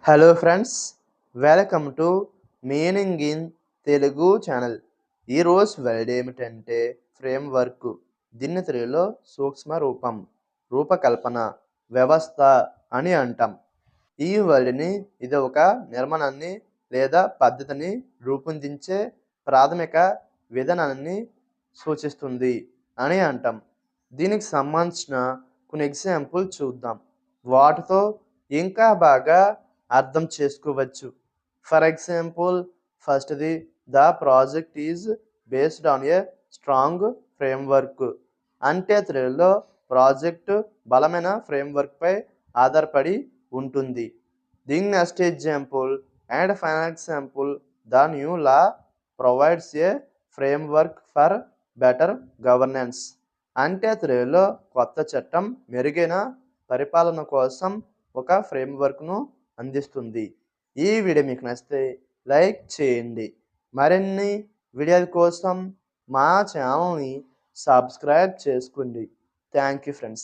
Hello friends, welcome to meaning in Telugu channel. ఈరోజు word ఏమిటంటే framework. దీన్ని తెలుగులో సూక్ష్మ రూపం, రూపకల్పన, వ్యవస్థ అని అంటాం. ఈ వర్డ్ని ఇది ఒక నిర్మాణాన్ని లేదా పద్ధతిని రూపొందించే ప్రాథమిక విధానాన్ని సూచిస్తుంది అని అంటాం. దీనికి సంబంధించిన కొన్ని ఎగ్జాంపుల్ చూద్దాం. వాటితో ఇంకా బాగా అర్థం చేసుకోవచ్చు. ఫర్ ఎగ్జాంపుల్, ఫస్ట్ది the project is based on a strong framework. అంటే తెలుగులో ప్రాజెక్టు బలమైన ఫ్రేమ్వర్క్పై ఆధారపడి ఉంటుంది. దీని next example and final example, the new law provides A framework for better governance. అంటే తెలుగులో కొత్త చట్టం మెరుగైన పరిపాలన కోసం ఒక ఫ్రేమ్వర్క్ను అందిస్తుంది. ఈ వీడియో మీకు నచ్చితే లైక్ చేయండి. మరిన్ని వీడియోల కోసం మా ఛానల్ని సబ్స్క్రైబ్ చేసుకోండి. Thank you friends.